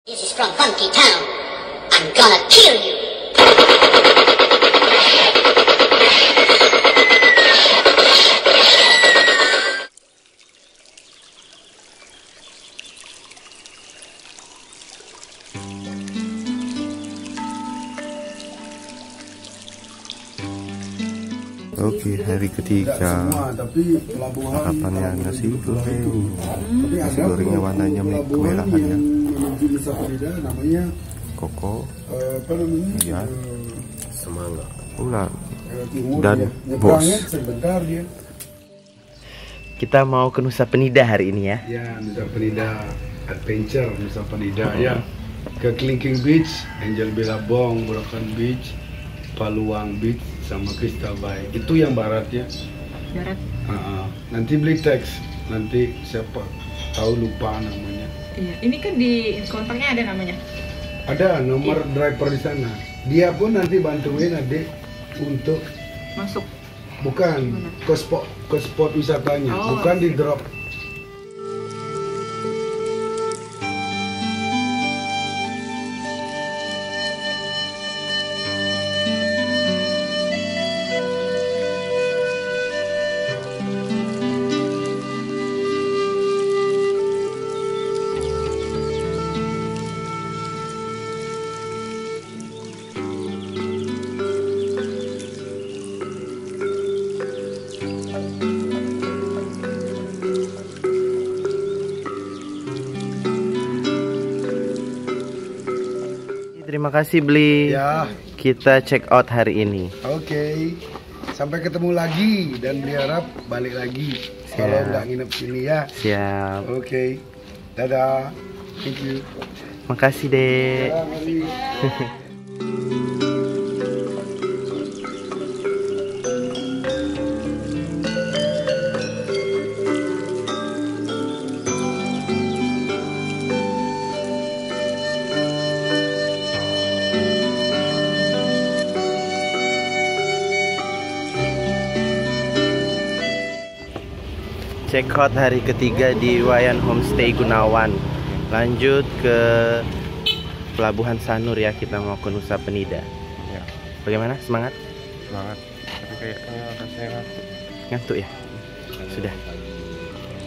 This is from Funky Town. I'm gonna kill you. Oke, hari ketiga. Harapannya nasi goreng. Nasi gorengnya warnanya kemerahan ya. Koko, iya, semangat, ular, dan bos. Kita mau ke Nusa Penida hari ini ya. Ya, Nusa Penida Adventure, Nusa Penida ya. Ke Kelingking Beach, Angel Billabong, Broken Beach, Paluang Beach, sama Crystal Bay. Itu yang barat ya. Barat. Nanti beli teks, nanti siapa tahu lupa namanya. Iya, ini kan di kontaknya ada namanya. Ada nomor driver di sana. Dia pun nanti bantuin adik untuk Masuk. bukan ke spot wisatanya, Oh, bukan di drop. Terima kasih Bli. Ya. Kita check out hari ini. Oke, sampai ketemu lagi dan berharap balik lagi. Siap. Kalau nggak nginep sini ya. Siap. Oke, dadah. Thank you. Makasih Dek. Ya, mari. Check out hari ketiga di Wayan Homestay Gunawan. Lanjut ke Pelabuhan Sanur ya, kita mau ke Nusa Penida. Ya, Bagaimana? Semangat? semangat. Tapi kayaknya rasanya ngantuk. Ngantuk ya? Sudah.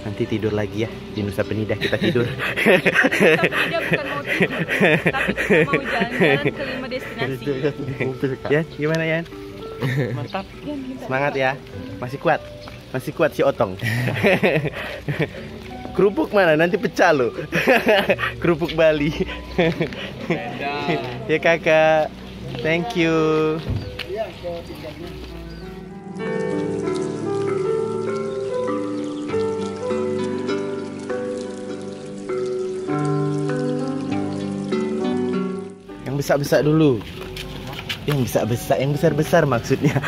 Nanti tidur lagi ya di Nusa Penida, kita tidur. Dia bukan mau tidur, tapi kita mau jalan-jalan ke 5 destinasi. Ya, gimana Yan? Mantap. Semangat ya. Masih kuat. Masih kuat si Otong. Kerupuk mana? Nanti pecah lo. Kerupuk Bali. Ya kakak. Thank you. Yang besar-besar dulu. Yang besar-besar, yang besar-besar maksudnya.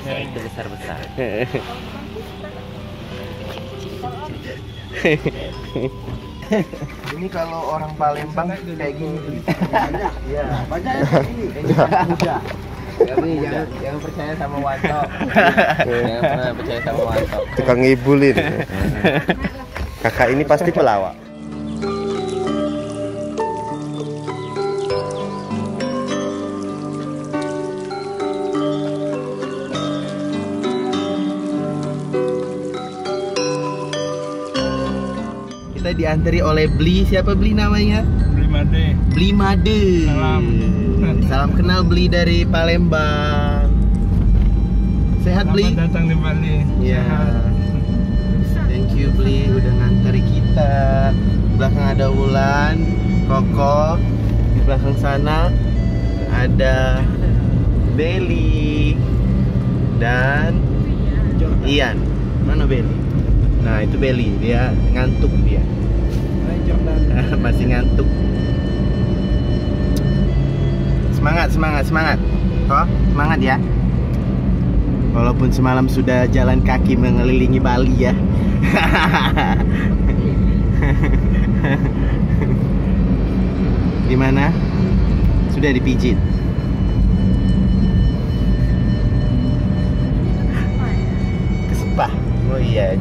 Itu besar-besar. Ini kalau orang Palembang kayak gini beli. Iya, banyak ini. Mudah. Tapi jangan percaya sama Wanto. Jangan pernah percaya sama Wanto. Tukang ngibulin. Kakak ini pasti pelawak. Kita diantari oleh Bli, siapa Bli namanya? Bli Made. Salam kenal Bli dari Palembang. Sehat Bli? Selamat datang di Bali. Iya. Thank you Bli udah ngantari kita. Di belakang ada Wulan, Koko. Di belakang sana ada Beli dan Ian. Mana Beli? Nah itu Beli, dia ngantuk dia. Masih ngantuk. Semangat, semangat, semangat. Toh, semangat ya. Walaupun semalam sudah jalan kaki mengelilingi Bali ya. Gimana? Sudah dipijit? Kesepah. Oh iya.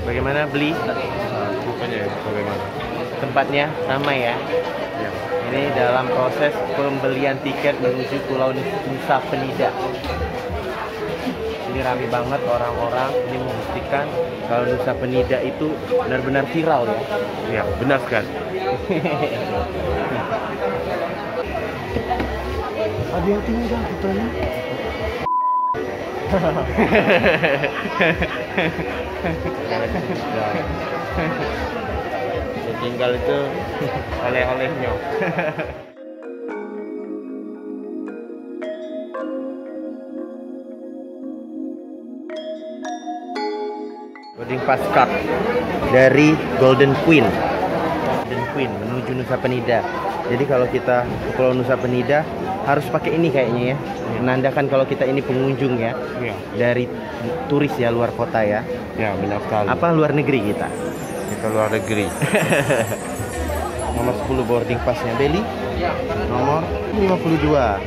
Bagaimana beli? Bukannya bagaimana? Tempatnya sama ya. Ya. Ini dalam proses pembelian tiket menuju Pulau Nusa Penida. Ini rame banget orang-orang. Ini membuktikan kalau Nusa Penida itu benar-benar viral ya. Ya, benar sekali. Hati-hati udah fotonya. Tinggal itu oleh-olehnya. Boarding pass card dari Golden Queen. Golden Queen menuju Nusa Penida. Jadi kalau kita ke Pulau Nusa Penida harus pakai ini kayaknya ya. Menandakan kalau kita ini pengunjung ya. Ya, Dari turis ya, luar kota ya. ya benar sekali. Apa luar negeri kita? Kita luar negeri. Nomor 10 boarding passnya Beli. Nomor 52.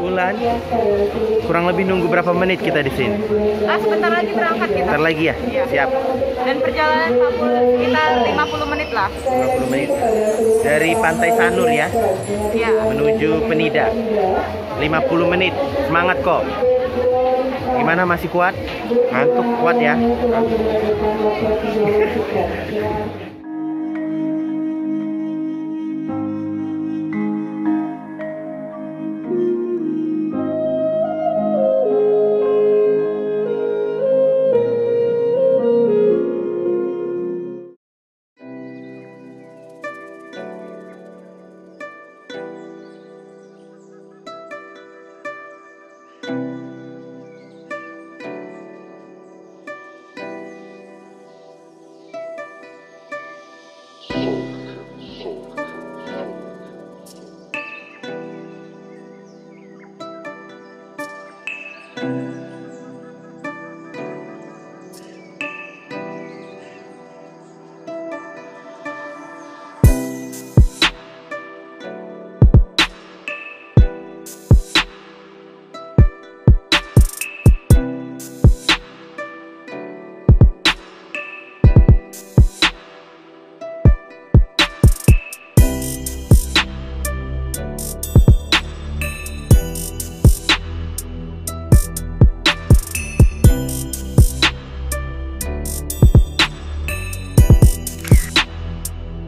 Ulan, kurang lebih nunggu berapa menit kita di sini? Sebentar lagi berangkat kita. Bentar lagi ya? Iya. Siap. Dan perjalanan sekitar 50 menit lah. 50 menit dari Pantai Sanur ya Iya. menuju Penida. 50 menit. Semangat kok. Gimana, masih kuat? Ngantuk kuat ya?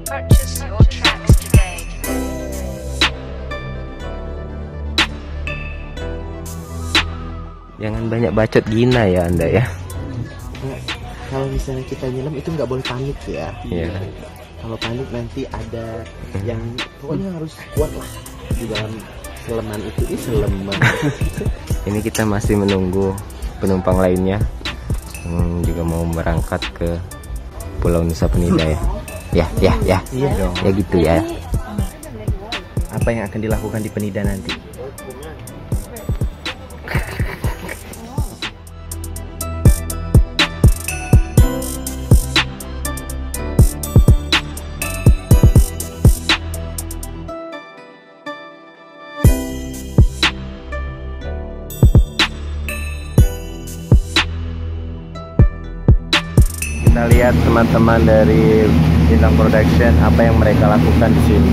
Purchase your tracks today. Jangan banyak bacot gina ya Anda ya. Kalau misalnya kita nyelam itu nggak boleh panik ya. Iya. Kalau panik nanti ada yang pokoknya harus kuat lah di dalam seleman itu. Ini seleman. Ini kita masih menunggu penumpang lainnya yang juga mau berangkat ke Pulau Nusa Penida ya. Ya dong. Ya gitu ya. Apa yang akan dilakukan di Penida nanti? Kita lihat teman-teman dari Bintang Production apa yang mereka lakukan di sini.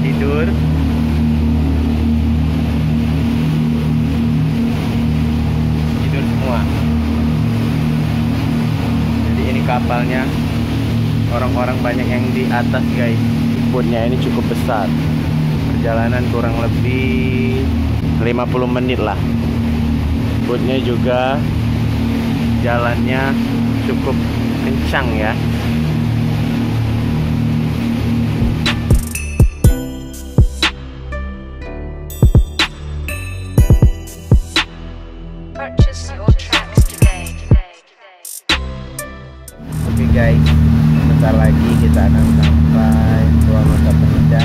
Tidur. Tidur semua. Jadi ini kapalnya. Orang-orang banyak yang di atas guys. Boatnya ini cukup besar. Perjalanan kurang lebih 50 menit lah. Boatnya juga jalannya cukup kencang ya. Purchase your tracks today. Oke guys, sebentar lagi kita akan sampai Pulau Nusa Penida.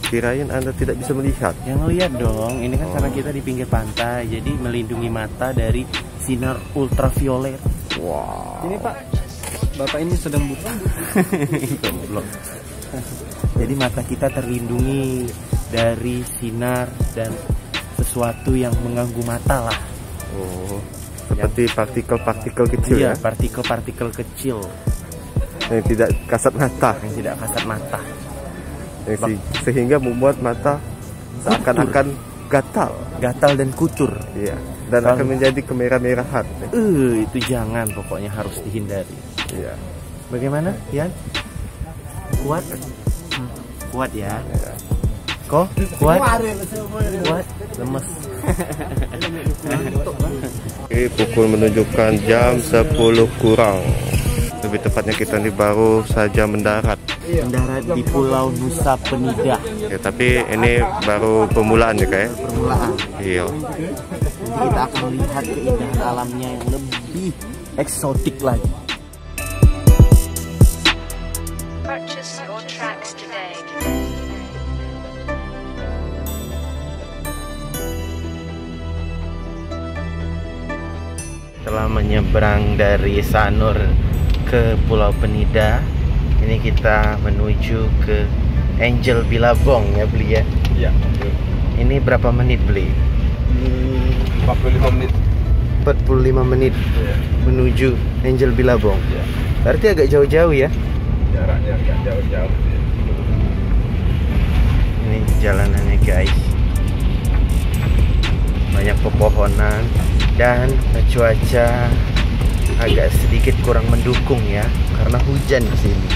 Kirain Anda tidak bisa melihat. Yang lihat dong, ini kan karena kita di pinggir pantai, jadi melindungi mata dari sinar ultraviolet. Wow. Ini Pak, Bapak ini sedang buka. Jadi mata kita terlindungi dari sinar dan sesuatu yang mengganggu mata lah. Oh, seperti partikel-partikel kecil Iya, ya, partikel-partikel kecil yang tidak kasat mata, yang tidak kasat mata. Sehingga membuat mata seakan-akan gatal. Gatal dan kutur. Iya, dan akan menjadi kemerah-merahan. Itu jangan, pokoknya harus dihindari. Iya. Bagaimana, Yan? Kuat? Kuat ya? Kok? Kuat? Kuat? Lemes. Oke, pukul menunjukkan jam 10 kurang. Lebih tepatnya kita ini baru saja mendarat. Mendarat di Pulau Nusa Penida. Ya, tapi ini baru permulaan ya kayak. Permulaan. Iya. Nanti kita akan lihat keindahan alamnya yang lebih eksotik lagi. Purchase your tracks today. Setelah menyeberang dari Sanur ke Pulau Penida, ini kita menuju ke Angel Billabong ya beli ya. Iya. Ini berapa menit beli? 45 menit. 45 menit menuju Angel Billabong. Iya. Berarti agak jauh-jauh ya. Jaraknya agak jauh-jauh. Ini jalanannya guys. Banyak pepohonan dan cuaca agak sedikit kurang mendukung ya, karena hujan di sini.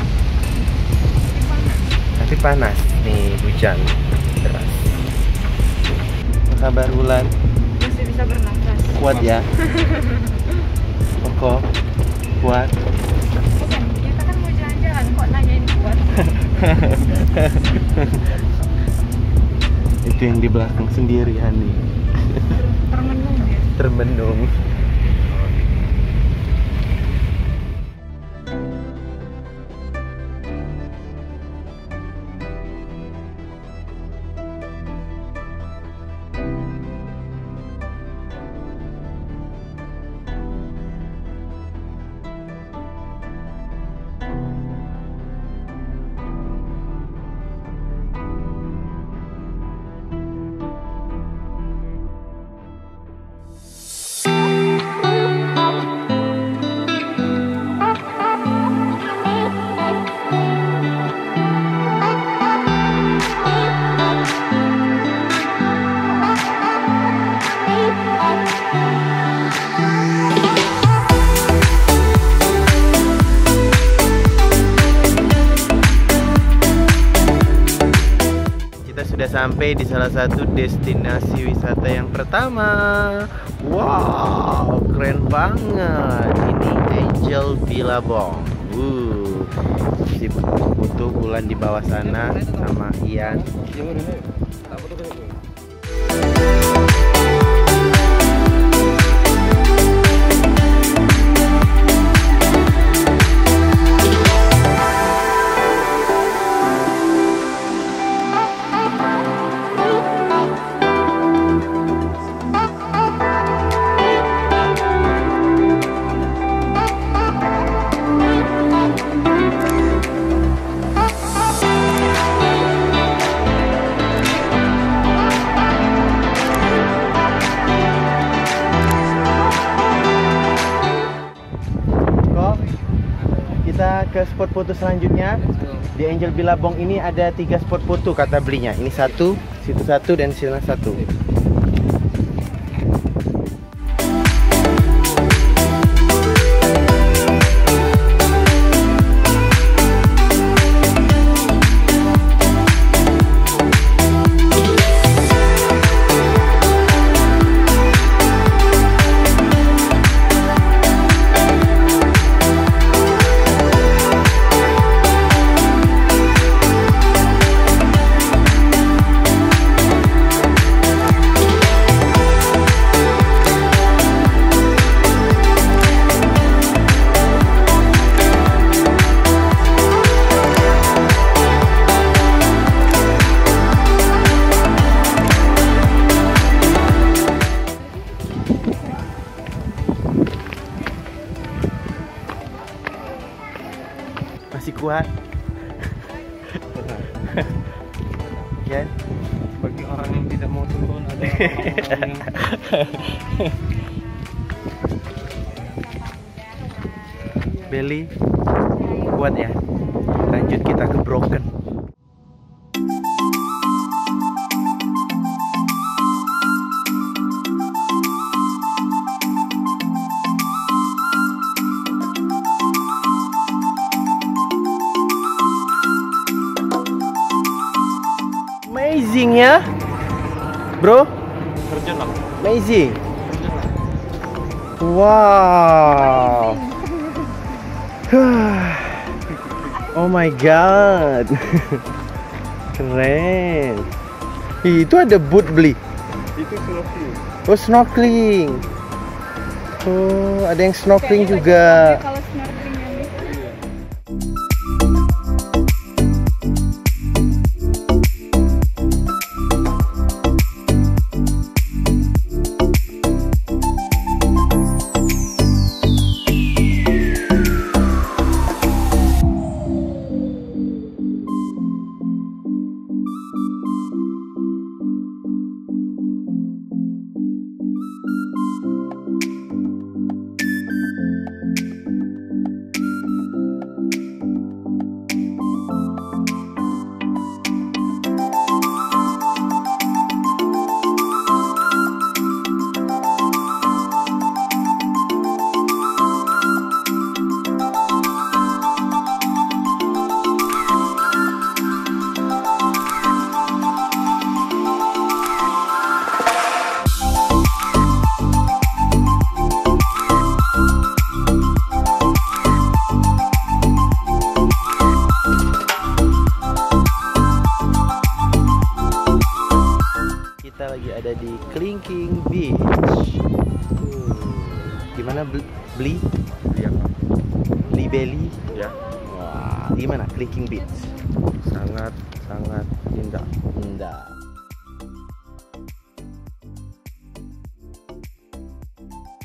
Tapi panas nih, hujan deras. Apa kabar Wulan? Masih bisa bernafas. Kuat ya? Kok kuat? Bukan, kita kan mau jalan-jalan kok nanyain kuat. Itu yang di belakang sendirian nih. Termenung ya. Termenung. Sampai di salah satu destinasi wisata yang pertama. Wow, keren banget. Ini Angel Billabong. Si butuh Wulan di bawah sana sama Ian. Ke spot foto selanjutnya. Di Angel Billabong ini ada 3 spot foto kata belinya. Ini satu, situ satu, dan sini satu. Ya, Bagi orang yang tidak mau turun ada orang-orang yang Belly kuat ya. Lanjut kita ke Broken. Amazing ya, bro. terjun lah. Amazing. Wow. Oh my god. Keren. Ih, itu ada boot beli. Itu snorkeling. Oh, snorkeling. Oh, ada yang snorkeling juga. Kalau snorkelingnya nih. Kita lagi ada di Clinking Beach. Gimana beli? Beli Belly? Ya, Wah, gimana Clinking Beach? sangat indah. Indah.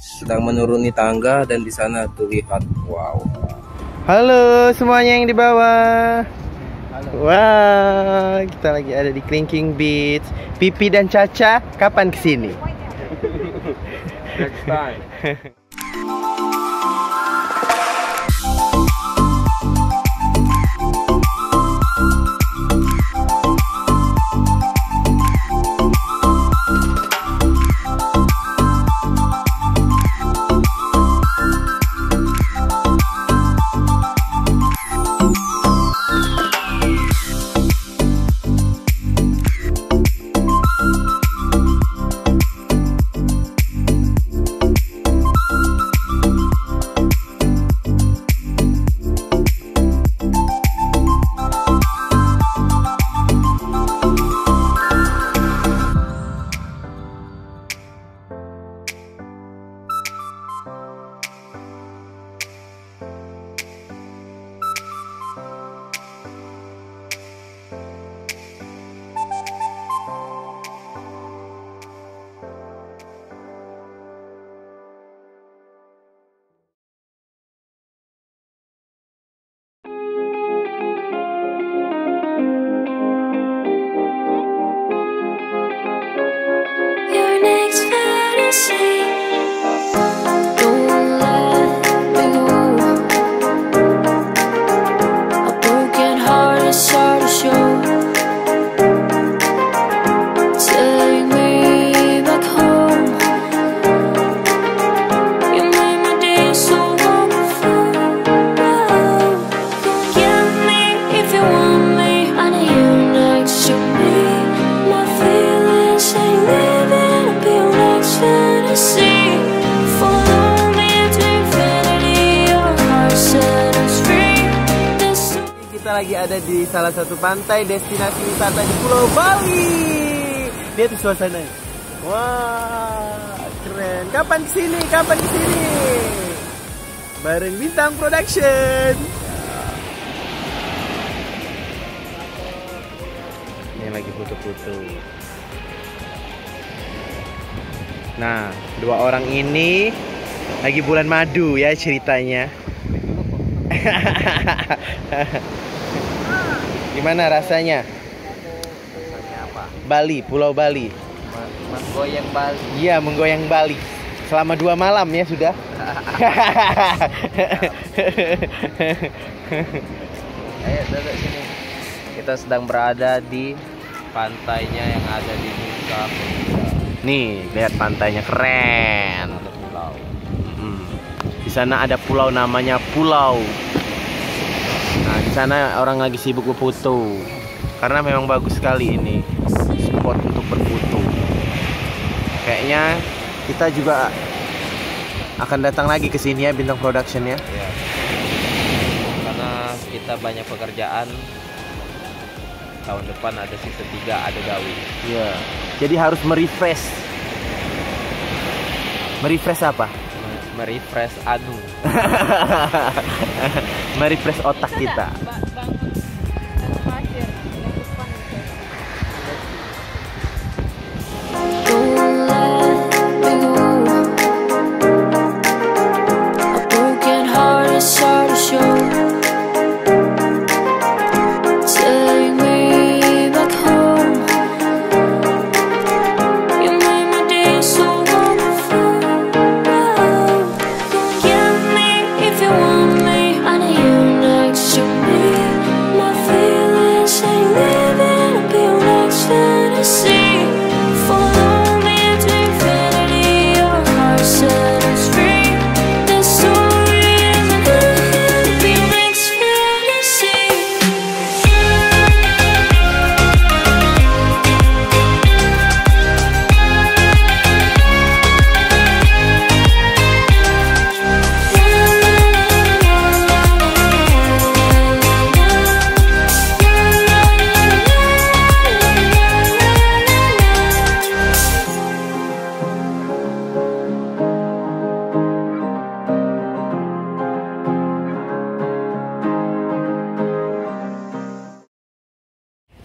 Sedang menuruni tangga dan di sana terlihat wow. Halo semuanya yang di bawah. Wah, kita lagi ada di Clinking Beach. Pipi dan Caca, kapan kesini? Next time. Your next fantasy. Don't let me go. A broken heart is hard to show. Take me back home. You made my day so wonderful. Come get me if you want me. I need you next to me. My feelings ain't living up your next fantasy. Follow me to infinity. Your heart set us free. This Kita lagi ada di salah satu pantai destinasi wisata di Pulau Bali. Lihat tuh suasananya. Wah, keren. Kapan kesini? Kapan kesini? Bareng Bintang Production. Ini lagi foto-foto. Nah, dua orang ini lagi bulan madu ya ceritanya. Gimana rasanya? Rasanya apa? Bali, Pulau Bali. Menggoyang Bali. Iya, menggoyang Bali. Selama 2 malam ya sudah. Ayo duduk sini. Kita sedang berada di pantainya yang ada di Nusa Penida. Nih, lihat pantainya keren. Ada pulau. Di sana ada pulau namanya Pulau. Nah, di sana orang lagi sibuk berfoto. Karena memang bagus sekali ini spot untuk berfoto. Kayaknya kita juga akan datang lagi ke sini ya, Bintang Production ya. Ya. Karena kita banyak pekerjaan. Tahun depan ada season 3 ada gawe. Iya. Jadi harus merefresh. Merefresh apa? Merefresh anu. Merefresh otak kita.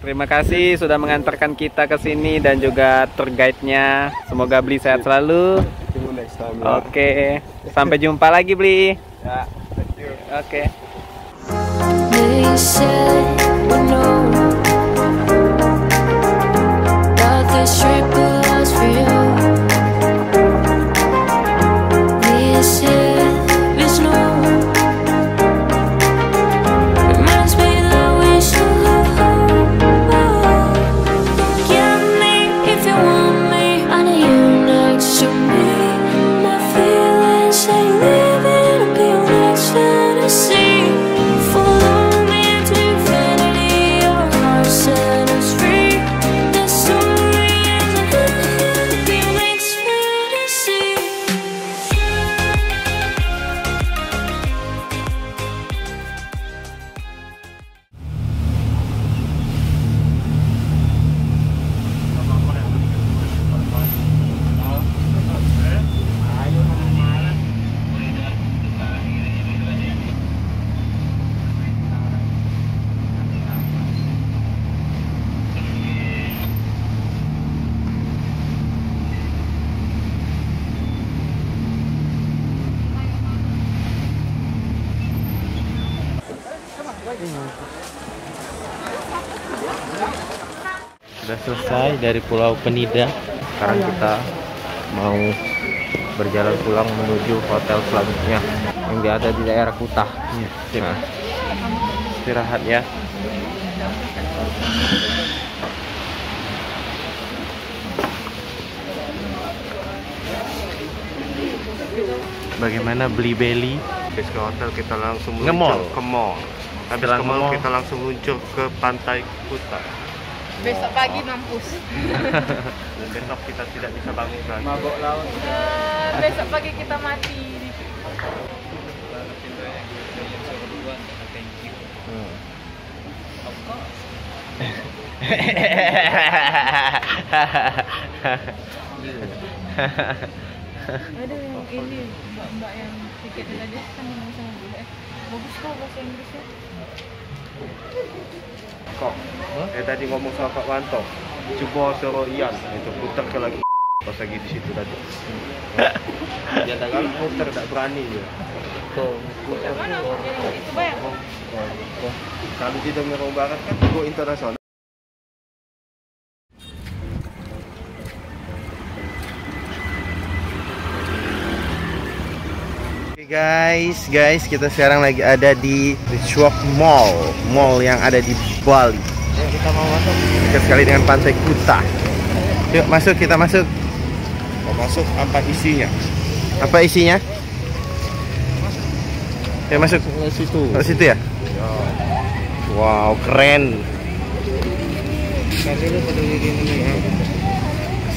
Terima kasih sudah mengantarkan kita ke sini dan juga tour guide-nya. Semoga Bli sehat selalu. Oke, sampai jumpa lagi Bli. Ya, thank you. Oke. They said we know that this trip will last for you. This is no reminds me that we should have hope. Get me if you want me. I need you next to me. My feelings ain't living to be your next fantasy. Sudah selesai dari Pulau Penida. Sekarang kita mau berjalan pulang menuju hotel selanjutnya yang ada di daerah Kuta. Nah, istirahat ya. Bagaimana beli beli? Habis ke hotel kita langsung Nge-mall. meluncur ke mall. Habis Setelah ke mall nge-mall. kita langsung meluncur ke pantai Kuta. Besok pagi mampus. Dan besok kita tidak bisa bangun lagi. Mabok laut. Besok pagi kita mati. Ada yang ini mbak-mbak yang tiket tadi kan ngomong sama gue. Bagus kok bahasa Inggrisnya. Kok? Tadi ngomong sama Pak Wanto. Coba suruh Ian itu putar ke lagi pas lagi di situ tadi. Dia kalau putar tak berani dia. Itu bayar. Kalau di Dominika Barat kan go internasional. Oke guys, kita sekarang lagi ada di Richwalk Mall yang ada di Bali. Ya, kita mau masuk. Dekat sekali dengan Pantai Kuta. Yuk masuk, kita masuk. Mau masuk, apa isinya? Apa isinya? Ya masuk. Ke situ. Ke situ ya? Wow, keren.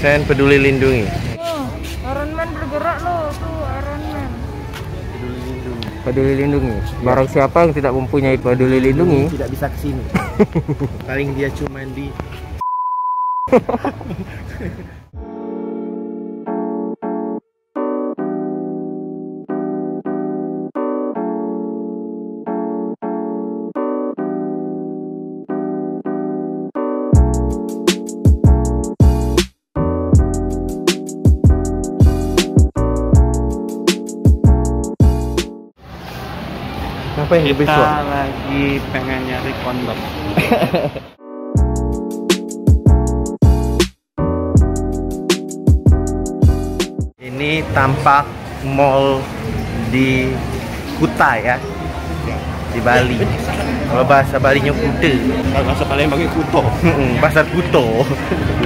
Sen peduli lindungi. Oh, Iron Man bergerak loh, tuh Iron Man. Peduli lindungi. Barang siapa yang tidak mempunyai peduli lindungi tidak bisa kesini. Paling dia cuman di apa yang lebih Kita suka? lagi pengen nyari kondom. Ini tampak mall di Kuta ya, di Bali. Kalau bahasa Balinya Kuta. Kalau bahasa Palembang Kuto. Pasar Kuto.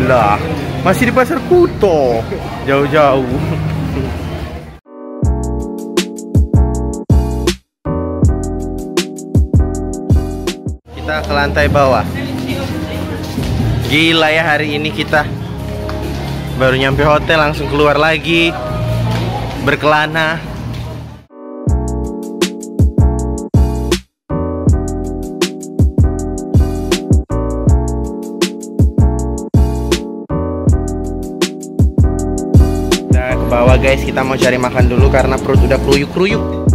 Lah, masih di Pasar Kuto. Jauh-jauh. Kita ke lantai bawah. Gila ya, hari ini kita baru nyampe hotel langsung keluar lagi berkelana. Nah, ke bawah guys, kita mau cari makan dulu karena perut udah kruyuk-kruyuk.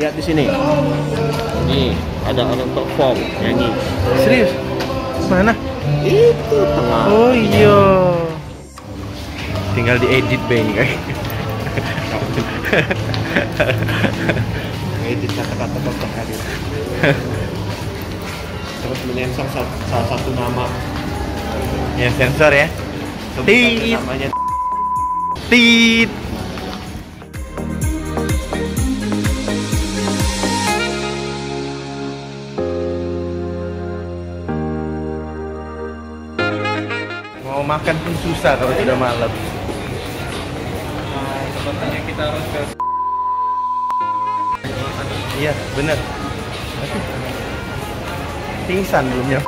Lihat di sini. Nih, ada orang perform nyanyi. Serius? Mana? Itu tengah. Oh iya. Tinggal diedit bang. Edit kata-kata dokter hadir. Terus menyensor salah satu nama. Ya sensor ya. Tit. Namanya Tit. Mau makan pun susah kalau sudah malam. Sepertinya kita harus ke Iya, bener. Pingsan belumnya.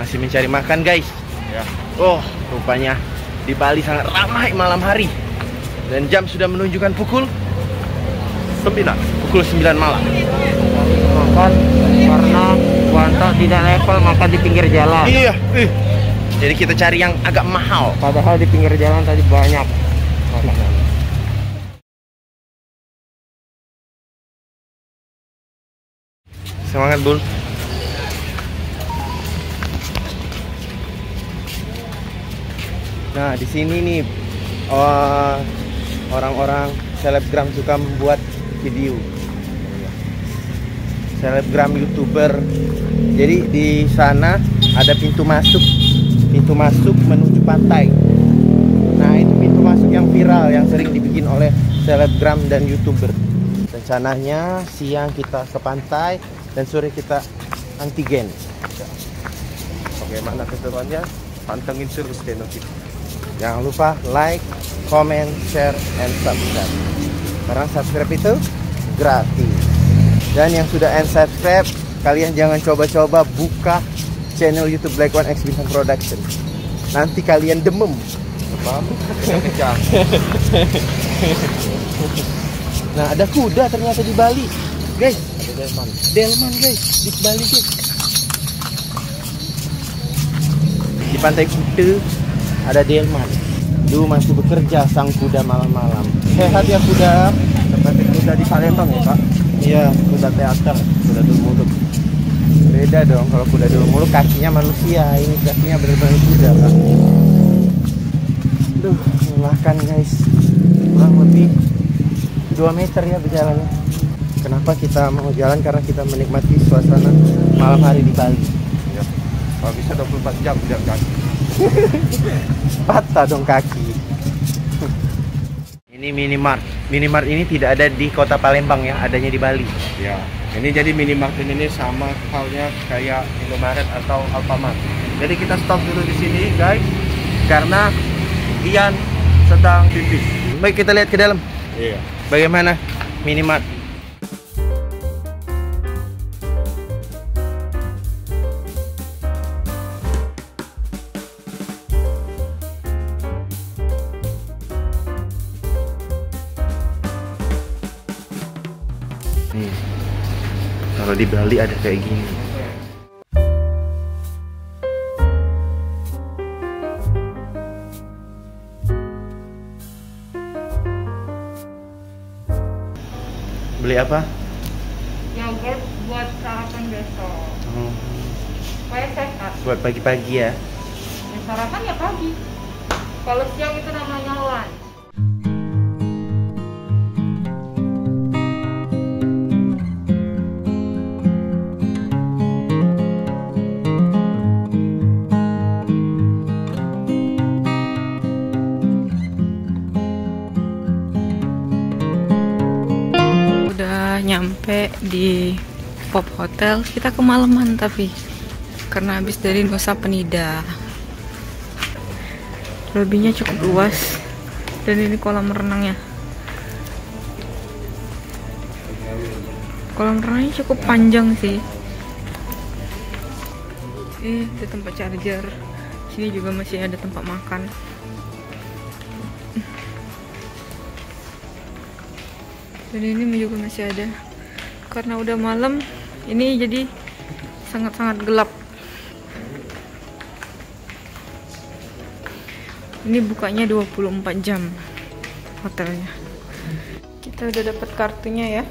Masih mencari makan guys ya. Oh rupanya di Bali sangat ramai malam hari. Dan jam sudah menunjukkan pukul 9 malam. makan karena Wanto tidak level makan di pinggir jalan. Iya jadi kita cari yang agak mahal. Padahal di pinggir jalan tadi banyak makanan. Semangat, Bul. Nah, di sini nih orang-orang selebgram suka membuat video. Selebgram YouTuber. Jadi di sana ada pintu masuk menuju pantai. Nah, itu pintu masuk yang viral yang sering dibikin oleh selebgram dan YouTuber. Rencananya siang kita ke pantai dan sore kita antigen. Bagaimana keseruannya? Pantengin terus channel kita. Jangan lupa like, comment, share, and subscribe. Karena subscribe itu gratis. Dan yang sudah unsubscribe, kalian jangan coba-coba buka channel YouTube Black One X Bintang Production. Nanti kalian demam. Nah, ada kuda ternyata di Bali, guys. Ada delman guys, di Bali guys. Di Pantai Kuta ada delman. Duh, masih bekerja sang kuda malam-malam. Sehat ya kuda. Seperti kuda di Palembang ya, Pak? Iya, kuda teater, kuda dulu. Beda dong kalau kuda dulu kakinya manusia, ini kakinya benar-benar kuda, Pak. Duh, melelahkan guys. Kurang lebih 2 meter ya berjalannya. Kenapa kita mau jalan? Karena kita menikmati suasana malam hari di Bali. Ya. Kalau bisa 24 jam jalan kaki. Patah dong kaki. Ini minimart. Minimart ini tidak ada di kota Palembang ya, adanya di Bali. Ya. Ini jadi minimart ini sama halnya kayak Indomaret atau Alfamart. Jadi kita stop dulu di sini guys, karena Ian sedang pipis. Baik, kita lihat ke dalam. Iya. Bagaimana minimart? Nih, kalau di Bali ada kayak gini. Beli apa? Yogurt buat sarapan besok. Supaya sehat. Buat pagi-pagi ya. Ya, sarapan ya pagi. Kalau siang itu namanya lunch. Nyampe di Pop Hotel, kita kemalaman tapi karena habis dari Nusa Penida. Lobbynya cukup luas dan ini kolam renangnya. Kolam renangnya cukup panjang sih. Ada tempat charger. Sini juga masih ada tempat makan. Dan ini juga masih ada. Karena udah malam, ini jadi sangat-sangat gelap. Ini bukanya 24 jam hotelnya. Kita udah dapat kartunya ya.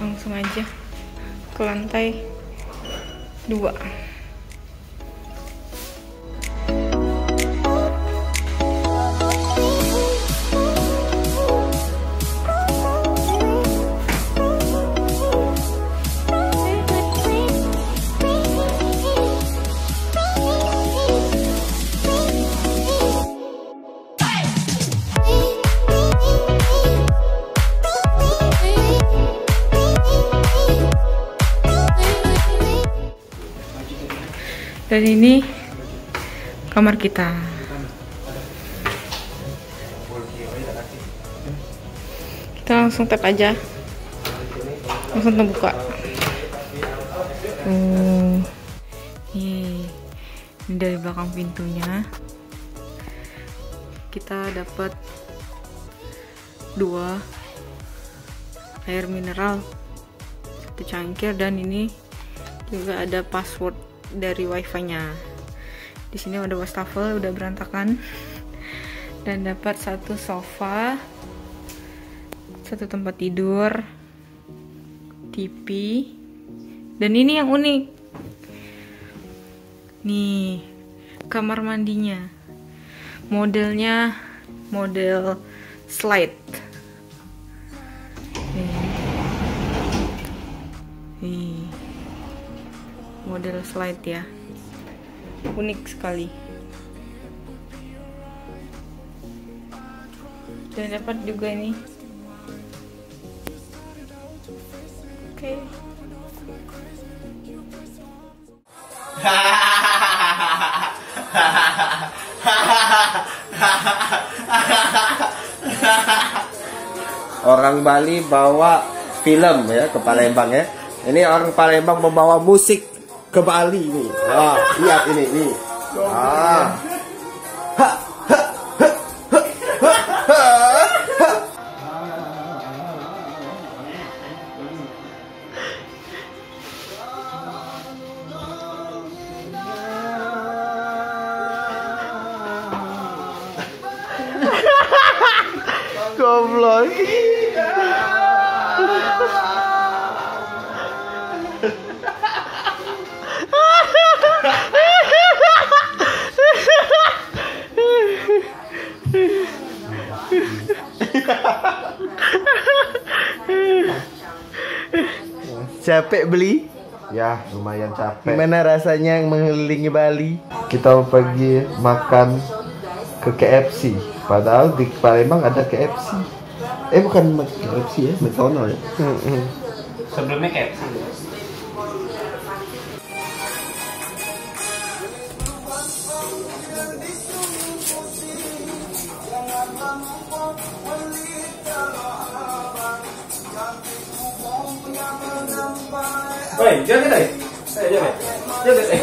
Langsung aja ke lantai 2. Dan ini kamar kita. Kita langsung tap aja. Langsung terbuka. Ini dari belakang pintunya. Kita dapat 2 air mineral, 1 cangkir, dan ini juga ada password dari wifi-nya. Di sini ada wastafel udah berantakan, dan dapat 1 sofa, 1 tempat tidur, TV. Dan ini yang unik. Nih, kamar mandinya. Modelnya model slide. Nih. Model slide ya. Unik sekali. Dan dapat juga ini. Oke. Orang Bali bawa film ya ke Palembang ya. Ini orang Palembang membawa musik ke Bali nih. Wah, lihat ini nih. Goblok. Capek beli? Ya, lumayan capek. Gimana rasanya mengelilingi Bali? Kita mau pergi makan ke KFC. Padahal di Palembang ada KFC. Bukan KFC ya, McDonald ya. Sebelumnya KFC. Woi, jangan deh. Jangan deh.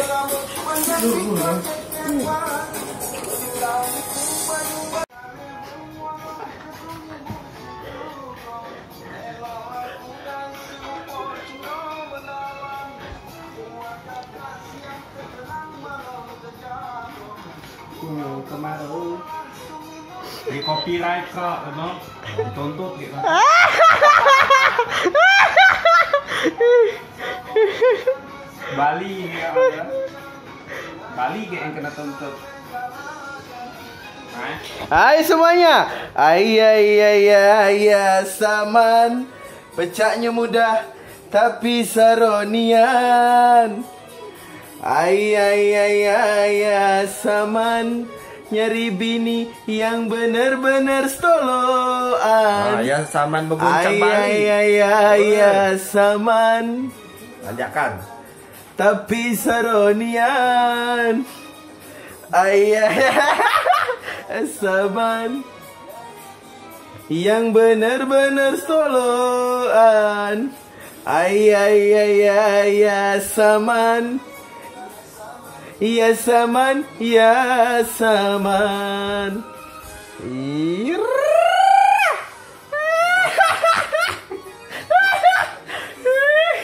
Kemarin di copyright kok, no? Tuntut gitu. Bali ya, Bali yang kena tuntut. Hai semuanya. Ayah saman. Pecahnya mudah tapi saronian. Ayah saman. Nyari bini yang bener-bener stoloan. Ya saman mengguncang Bali. Ayah saman. Tanjakan. Tapi saronian. Ayah saman. Yang bener-bener stoloan. Ayah saman. Ya saman, ya saman.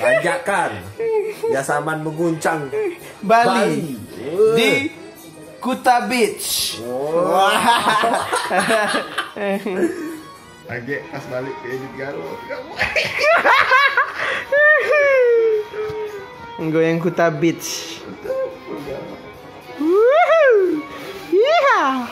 Tanjakan. Ya saman mengguncang Bali. Di Kuta Beach. Agak pas balik ke edit Garut. Goyang Kuta Beach. Woohoo! Yeah!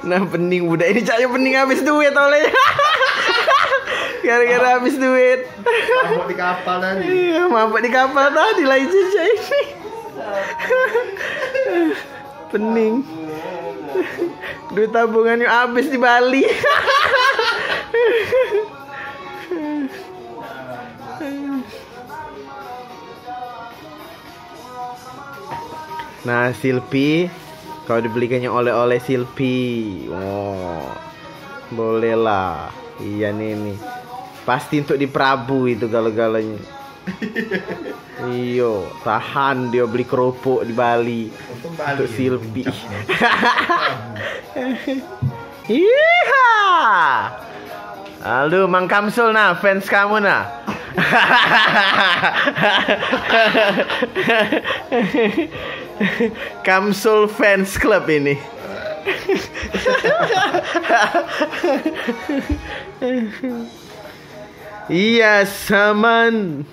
Nah pening budak ini caknya pening habis duit oleh. Gara-gara habis duit. Mabuk di kapal tadi. Iya, mabuk di kapal tadi lah Cica ini. Pening. Duit tabungannya habis di Bali. Nah, Silpi, kalau dibelikannya oleh-oleh Silpi, oh, boleh lah. Iya nih, pasti untuk di Prabu itu galau-galanya. Iyo, tahan dia beli kerupuk di Bali untuk Silpi. Iya. Aduh, Mang Kamsul nah, fans kamu nah. Kamsul Fans Club ini. Iya, Saman.